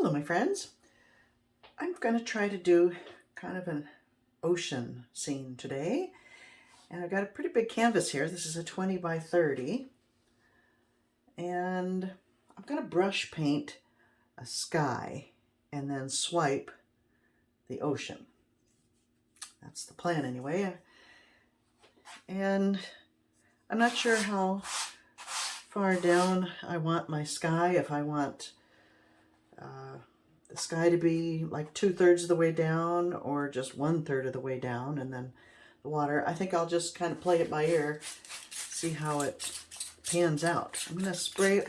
Hello, my friends. I'm going to try to do kind of an ocean scene today. And I've got a pretty big canvas here. This is a 20 by 30. And I'm going to brush paint a sky and then swipe the ocean. That's the plan anyway. And I'm not sure how far down I want my sky, if I want the sky to be like 2/3 of the way down or just 1/3 of the way down, and then the water. I think I'll just kind of play it by ear, see how it pans out. I'm going to spray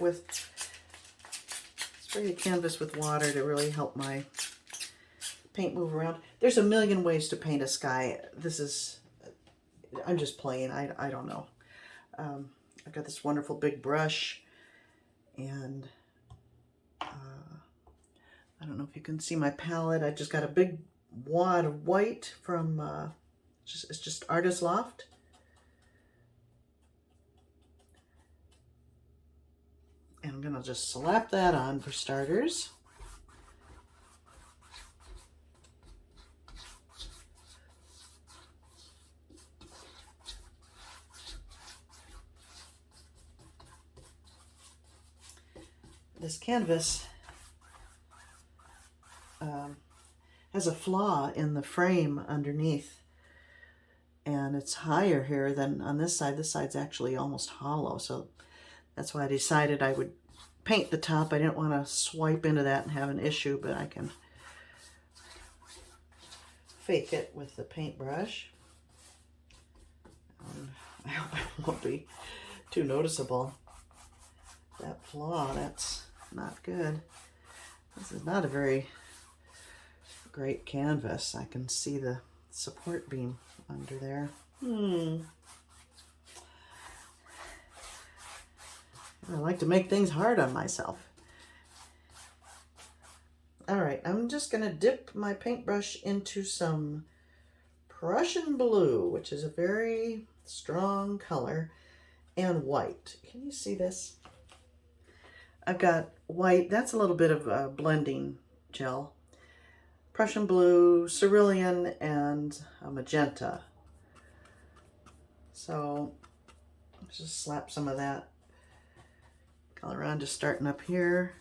the canvas with water to really help my paint move around. There's a million ways to paint a sky. I'm just playing. I don't know. I've got this wonderful big brush, and I don't know if you can see my palette. I just got a big wad of white from, it's just Artist Loft. And I'm going to just slap that on for starters. This canvas has a flaw in the frame underneath, and it's higher here than on this side. This side's actually almost hollow, so that's why I decided I would paint the top. I didn't want to swipe into that and have an issue, but I can fake it with the paintbrush. I hope it won't be too noticeable. That flaw, that's not good. This is not a very great canvas. I can see the support beam under there. I like to make things hard on myself. All right, I'm just going to dip my paintbrush into some Prussian blue, which is a very strong color, and white. Can you see this? I've got white. That's a little bit of blending gel. Prussian blue, cerulean, and a magenta. So let's just slap some of that color on, just starting up here.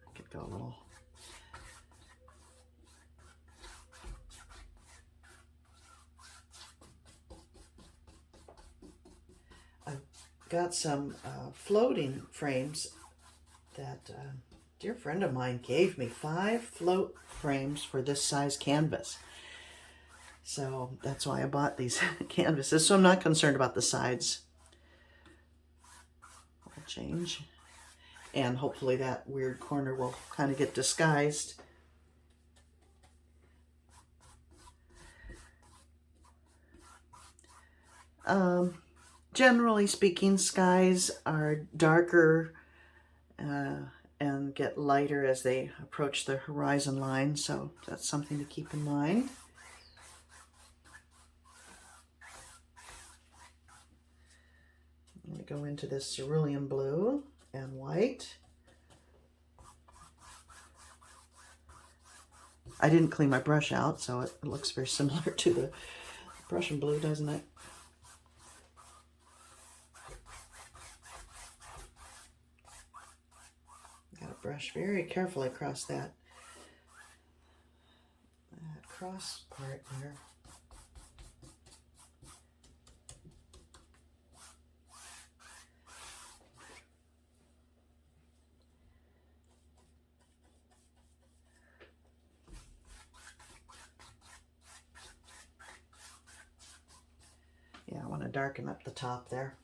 I could go a little. I've got some floating frames that a dear friend of mine gave me. 5 float frames for this size canvas. So that's why I bought these canvases. So I'm not concerned about the sides. I'll change. And hopefully that weird corner will kind of get disguised. Generally speaking, skies are darker and get lighter as they approach the horizon line. So that's something to keep in mind. I'm going to go into this cerulean blue and white. I didn't clean my brush out, so it looks very similar to the Prussian blue, doesn't it? Got to brush very carefully across that cross part there. Yeah, I want to darken up the top there.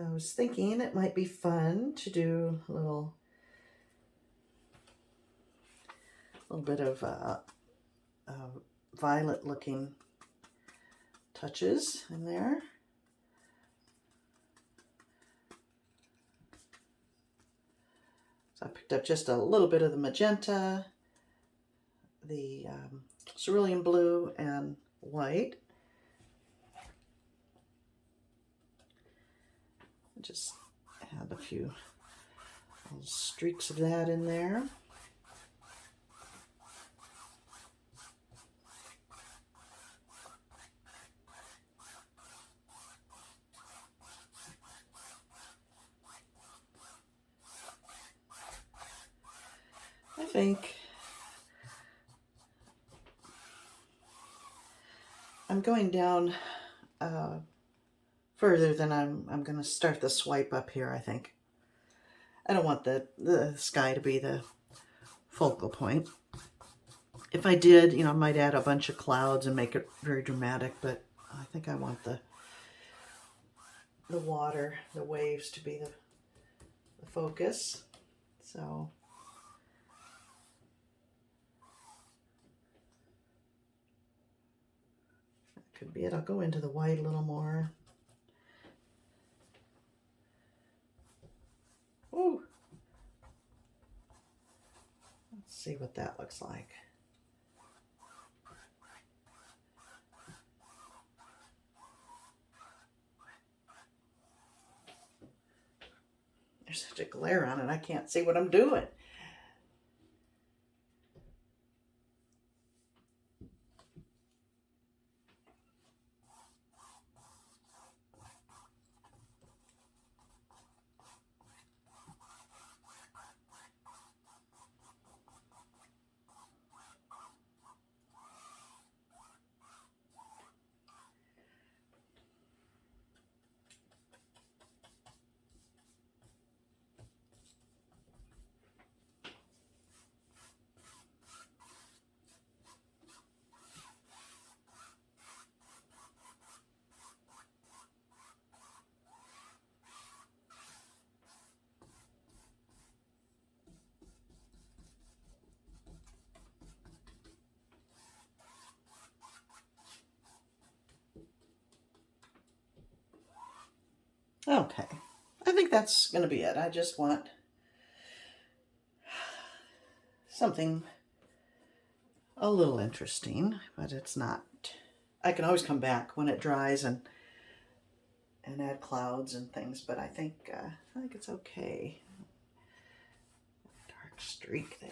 I was thinking it might be fun to do a little bit of violet looking touches in there. So I picked up just a little bit of the magenta, the cerulean blue, and white. Just add a few little streaks of that in there. I think I'm going down further than I'm going to start the swipe up here, I think. I don't want the sky to be the focal point. If I did, you know, I might add a bunch of clouds and make it very dramatic, but I think I want the water, the waves to be the focus. So that could be it. I'll go into the white a little more. Ooh. Let's see what that looks like. There's such a glare on it, I can't see what I'm doing. Okay, I think that's going to be it. I just want something a little interesting, but it's not. I can always come back when it dries and add clouds and things, but I think it's okay. Dark streak there.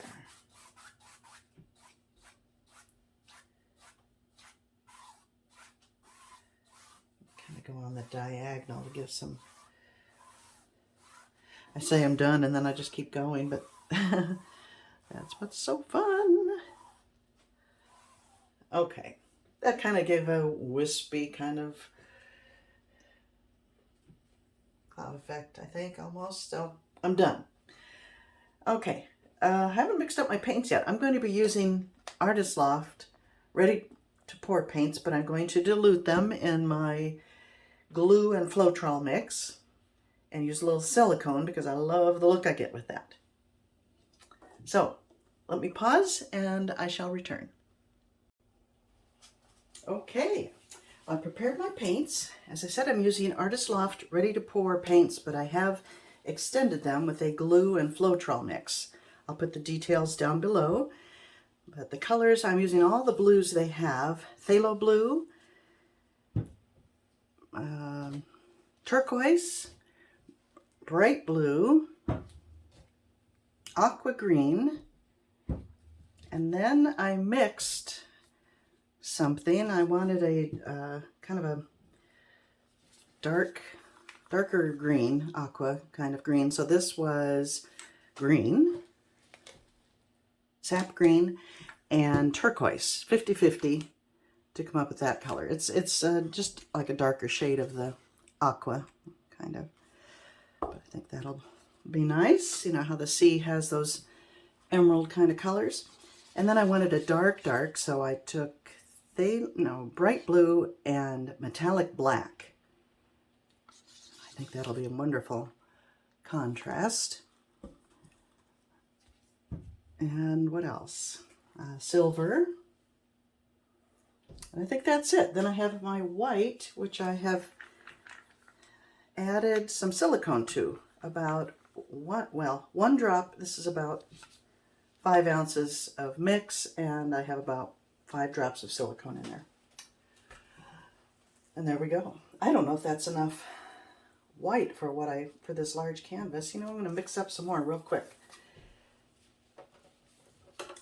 Kind of go on the diagonal to give some. I say I'm done and then I just keep going, but that's what's so fun. Okay, that kind of gave a wispy kind of cloud effect, I think, almost. So I'm done. Okay, I haven't mixed up my paints yet. I'm going to be using Artist Loft Ready to Pour paints, but I'm going to dilute them in my glue and Floetrol mix and use a little silicone because I love the look I get with that. So let me pause and I shall return. Okay, I prepared my paints. As I said, I'm using Artist Loft Ready to Pour paints, but I have extended them with a glue and Floetrol mix. I'll put the details down below, but the colors, I'm using all the blues they have. Phthalo Blue, Turquoise, Bright Blue, Aqua Green, and then I mixed something. I wanted a kind of a darker green, aqua kind of green. So this was green, sap green, and turquoise, 50-50 to come up with that color. It's just like a darker shade of the aqua, kind of. But I think that'll be nice. You know how the sea has those emerald kind of colors. And then I wanted a dark, so I took bright blue and metallic black. I think that'll be a wonderful contrast. And what else? Silver. And I think that's it. Then I have my white, which I have added some silicone to. About one drop. This is about 5 ounces of mix, and I have about 5 drops of silicone in there. And there we go. I don't know if that's enough white for this large canvas. You know, I'm going to mix up some more real quick.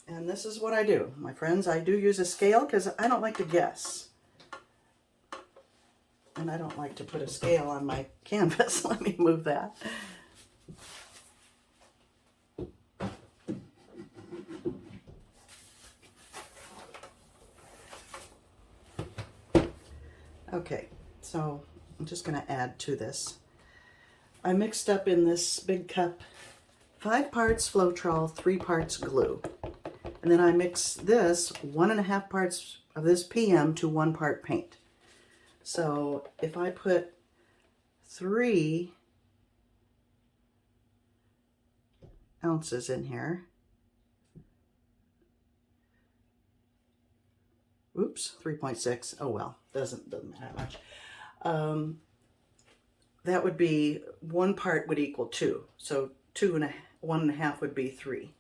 And this is what I do, my friends. I do use a scale because I don't like to guess. And I don't like to put a scale on my canvas. Let me move that. Okay, so I'm just going to add to this. I mixed up in this big cup 5 parts Floetrol, 3 parts glue. And then I mix this 1.5 parts of this PM to 1 part paint. So if I put 3 ounces in here, oops, 3.6, oh well, doesn't matter that much. That would be 1 part would equal 2. So 1.5 would be 3.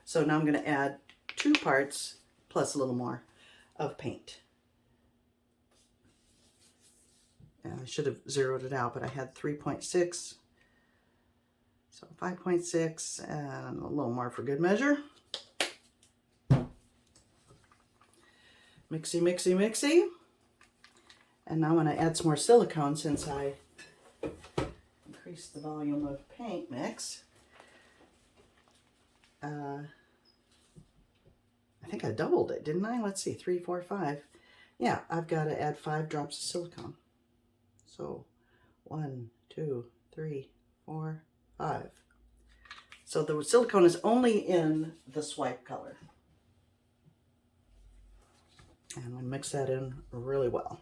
So now I'm going to add 2 parts plus a little more of paint. And I should have zeroed it out, but I had 3.6. So 5.6 and a little more for good measure. Mixy, mixy, mixy. And now I'm going to add some more silicone since I increased the volume of paint mix. I think I doubled it, didn't I? Let's see, 3, 4, 5. Yeah, I've got to add 5 drops of silicone. So 1, 2, 3, 4, 5. So the silicone is only in the swipe color. And we mix that in really well.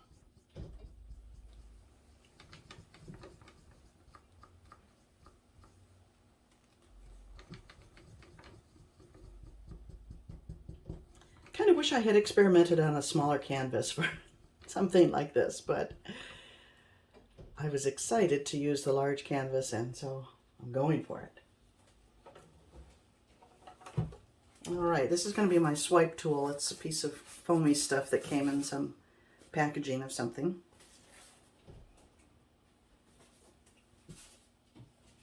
Kind of wish I had experimented on a smaller canvas for something like this, but I was excited to use the large canvas, and so I'm going for it. All right, this is going to be my swipe tool. It's a piece of foamy stuff that came in some packaging of something.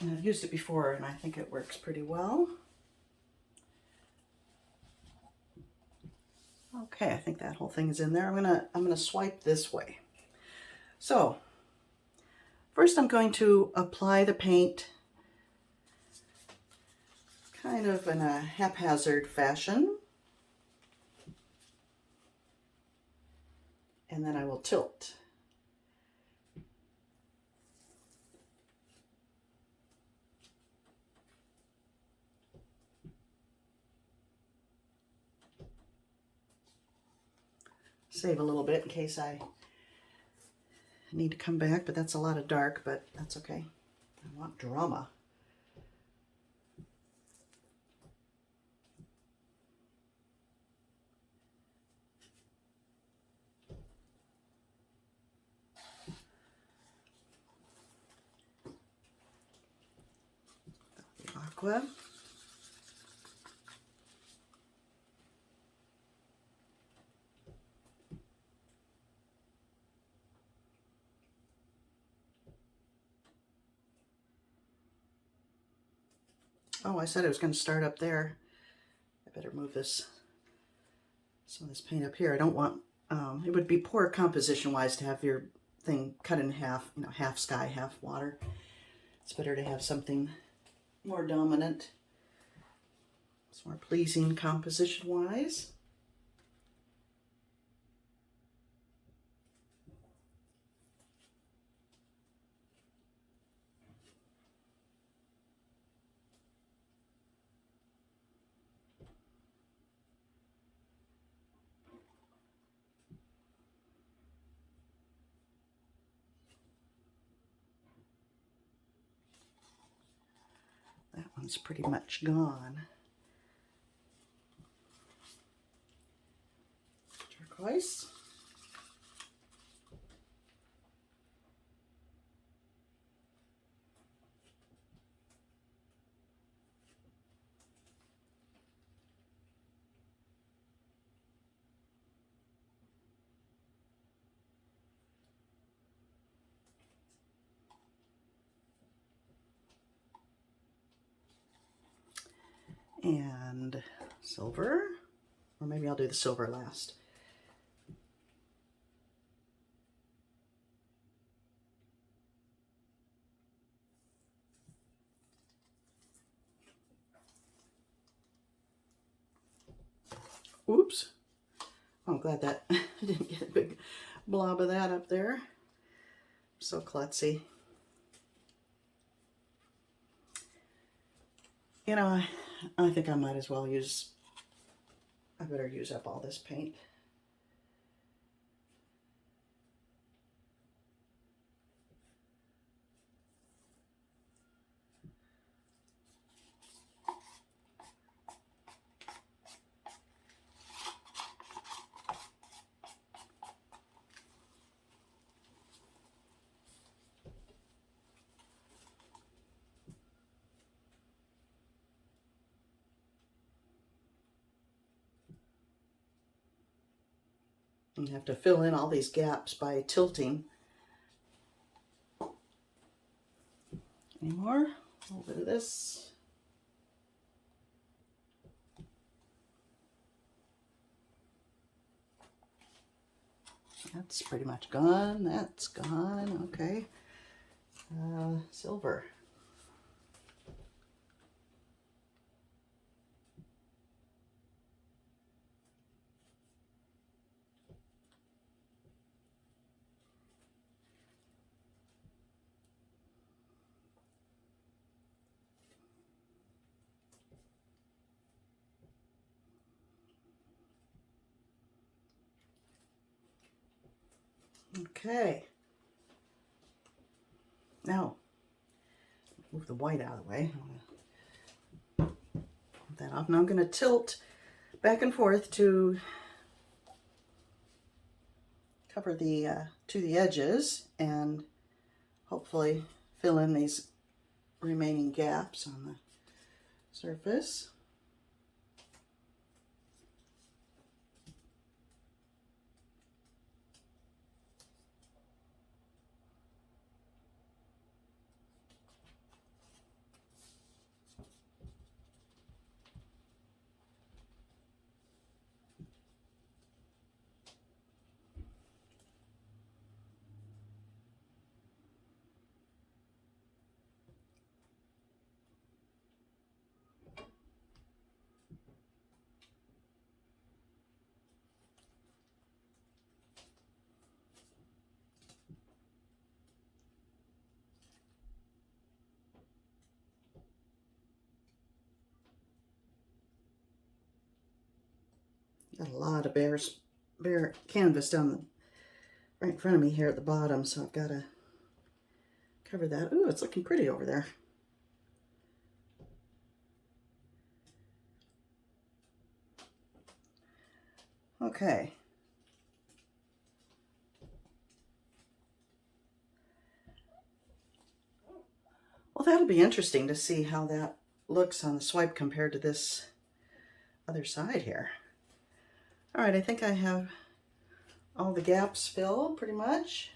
And I've used it before, and I think it works pretty well. Okay, I think that whole thing is in there. I'm gonna swipe this way. So first I'm going to apply the paint kind of in a haphazard fashion. And then I will tilt. Save a little bit in case I need to come back, but that's a lot of dark, but that's okay. I want drama. Aqua. Oh, I said I was going to start up there. I better move some of this paint up here. I don't want, it would be poor composition-wise to have your thing cut in half, you know, half sky, half water. It's better to have something more dominant. It's more pleasing composition-wise. one's pretty much gone. Turquoise. And silver, or maybe I'll do the silver last. Oops. I'm glad that I didn't get a big blob of that up there. So klutzy. You know, I think I might as well I better use up all this paint. You have to fill in all these gaps by tilting. Any more? A little bit of this. That's pretty much gone. That's gone. Okay. Silver. Okay. Now, move the white out of the way. Put that off. Now I'm going to tilt back and forth to cover the to the edges and hopefully fill in these remaining gaps on the surface. Got a lot of bare canvas down right in front of me here at the bottom, so I've got to cover that. Ooh, it's looking pretty over there. Okay. Well, that'll be interesting to see how that looks on the swipe compared to this other side here. All right, I think I have all the gaps filled pretty much.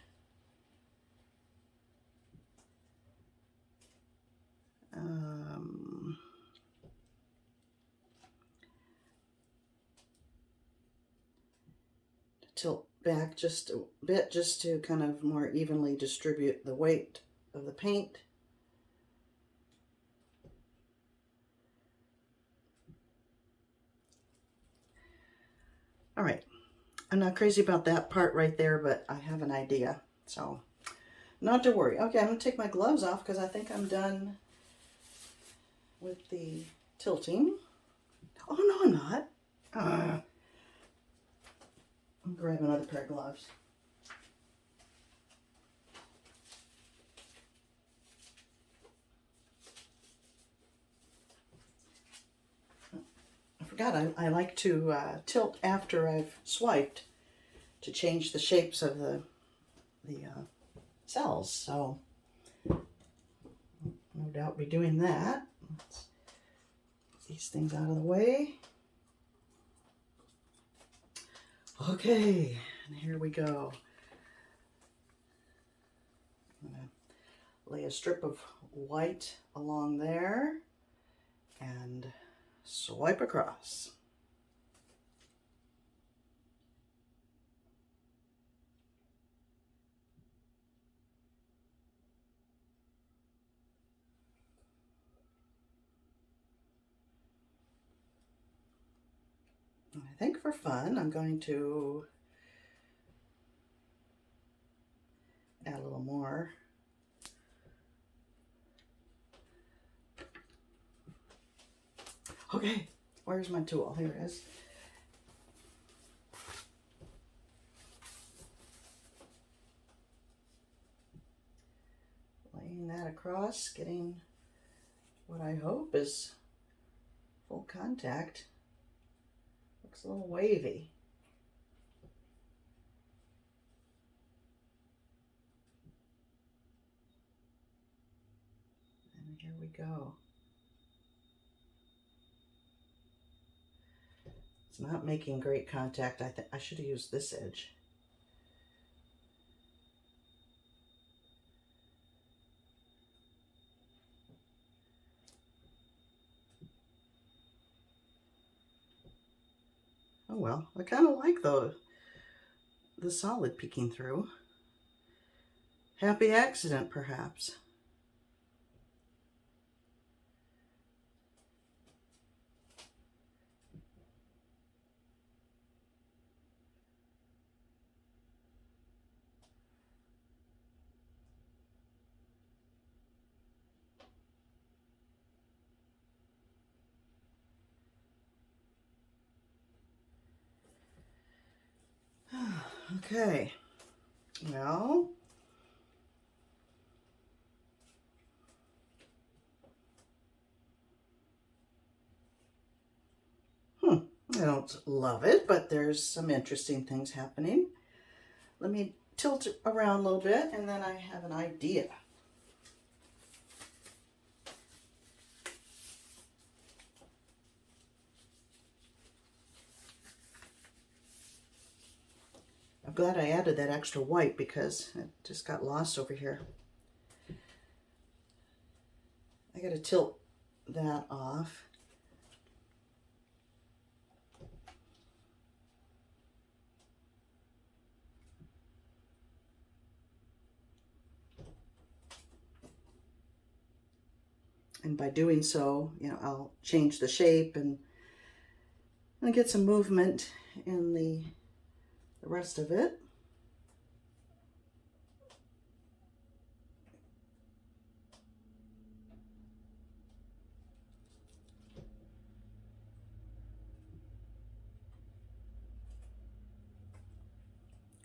Tilt back just a bit just to kind of more evenly distribute the weight of the paint. All right, I'm not crazy about that part right there, but I have an idea, so not to worry. Okay, I'm gonna take my gloves off because I think I'm done with the tilting. Oh, no, I'm not. I'll grab another pair of gloves. forgot, I like to tilt after I've swiped to change the shapes of the cells. So no doubt be doing that. Let's get these things out of the way. Okay, and here we go. I'm going to lay a strip of white along there and swipe across. I think for fun, I'm going to add a little more. Okay, where's my tool? Here it is. Laying that across, getting what I hope is full contact. Looks a little wavy. And here we go. It's not making great contact. I think I should have used this edge. Oh well, I kind of like the solid peeking through. Happy accident, perhaps. Okay, well, I don't love it, but there's some interesting things happening. Let me tilt it around a little bit and then I have an idea. I'm glad I added that extra white because it just got lost over here. I gotta tilt that off. And by doing so, you know, I'll change the shape and get some movement in the rest of it.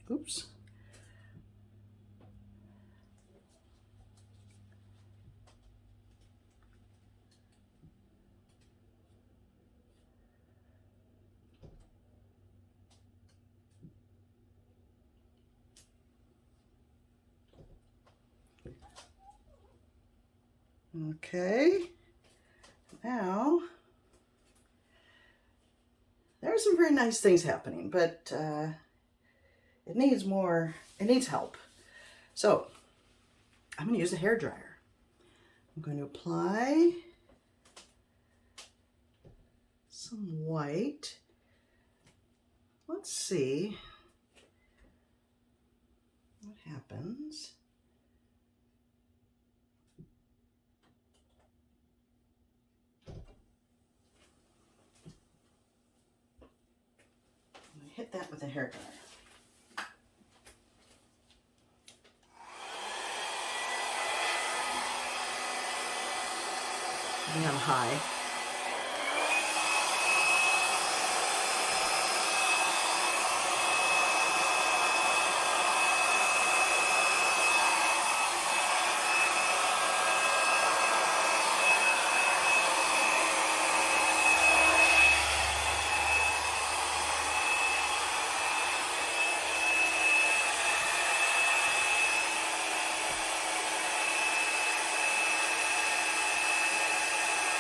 Oops. Okay, now there are some very nice things happening, but it needs more, it needs help. So I'm going to use a hair dryer. I'm going to apply some white. Let's see what happens. Hit that with a hair dryer. And on high.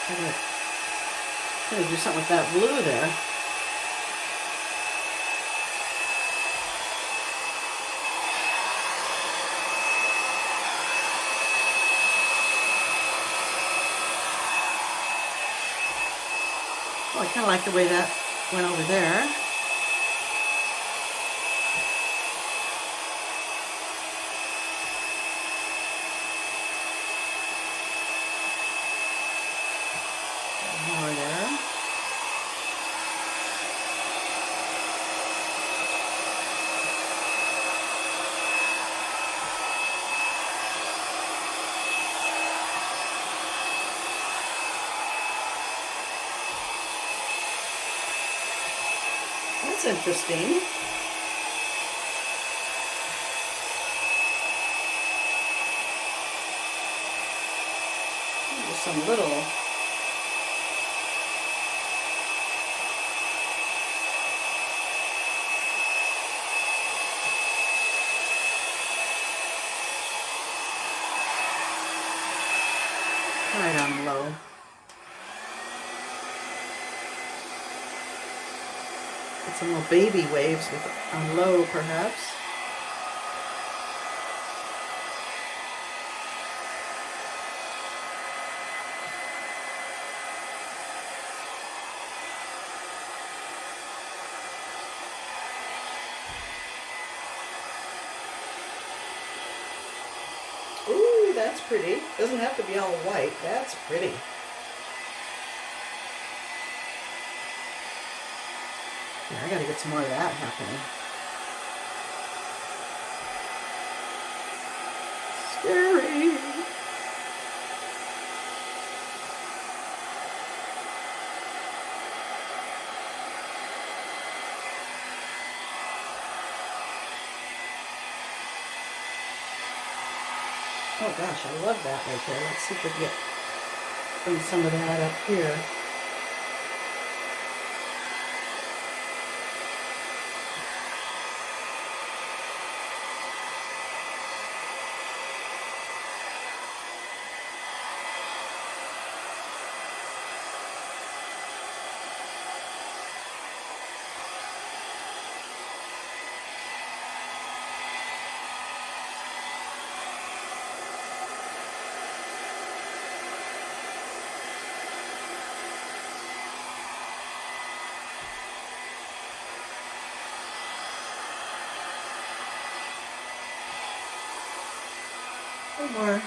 Gotta do something with that blue there. Oh, I kind of like the way that went over there. More there. That's interesting. Just some little right on low. Get some little baby waves with on low, perhaps. Ooh, that's pretty. Doesn't have to be all white. That's pretty. Yeah, I gotta get some more of that happening. Scary. Oh gosh, I love that right there. Let's see if we can bring some of that up here. More.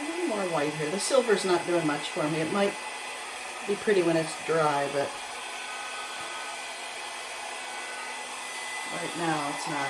A little more white here. The silver's not doing much for me. It might be pretty when it's dry, but right now it's not.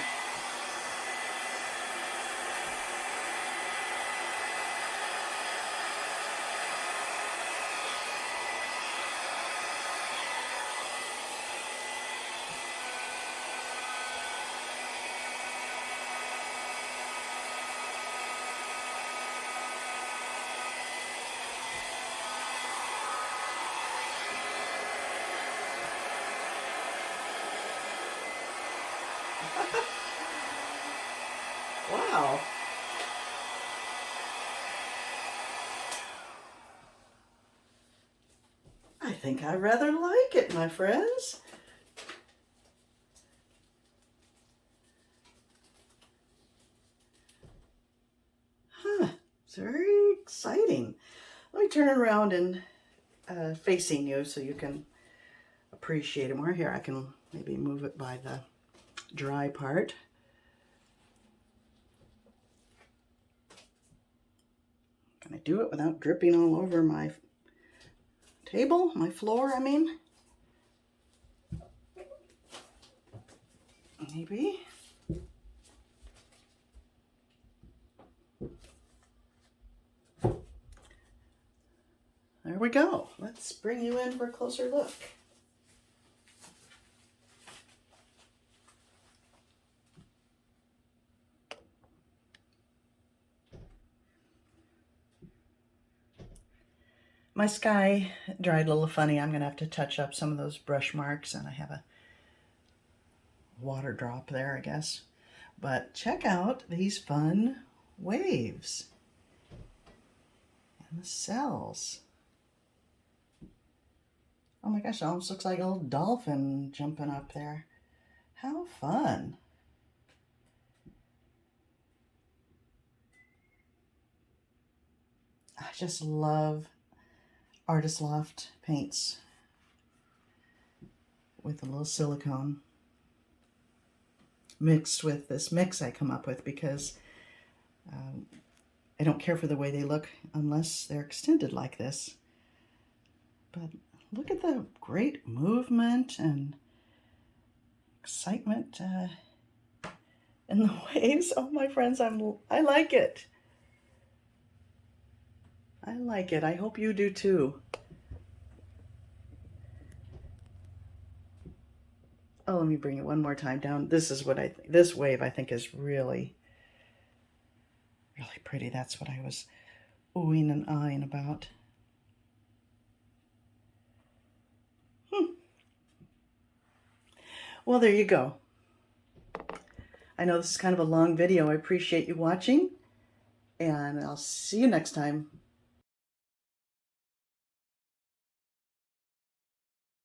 Wow. I think I rather like it, my friends. Huh, it's very exciting. Let me turn it around and facing you so you can appreciate it more. Here, I can maybe move it by the dry part. Can I do it without dripping all over my table, my floor, I mean? Maybe. There we go. Let's bring you in for a closer look. My sky dried a little funny. I'm going to have to touch up some of those brush marks, and I have a water drop there, I guess. But check out these fun waves and the cells. Oh my gosh, it almost looks like a little dolphin jumping up there. How fun. I just love Artist Loft paints with a little silicone mixed with this mix I come up with, because I don't care for the way they look unless they're extended like this. But look at the great movement and excitement in the waves. Oh, my friends, I like it. I like it. I hope you do too. Oh, let me bring it one more time down. This is what this wave I think is really, really pretty. That's what I was oohing and eyeing about. Well, there you go. I know this is kind of a long video. I appreciate you watching, and I'll see you next time.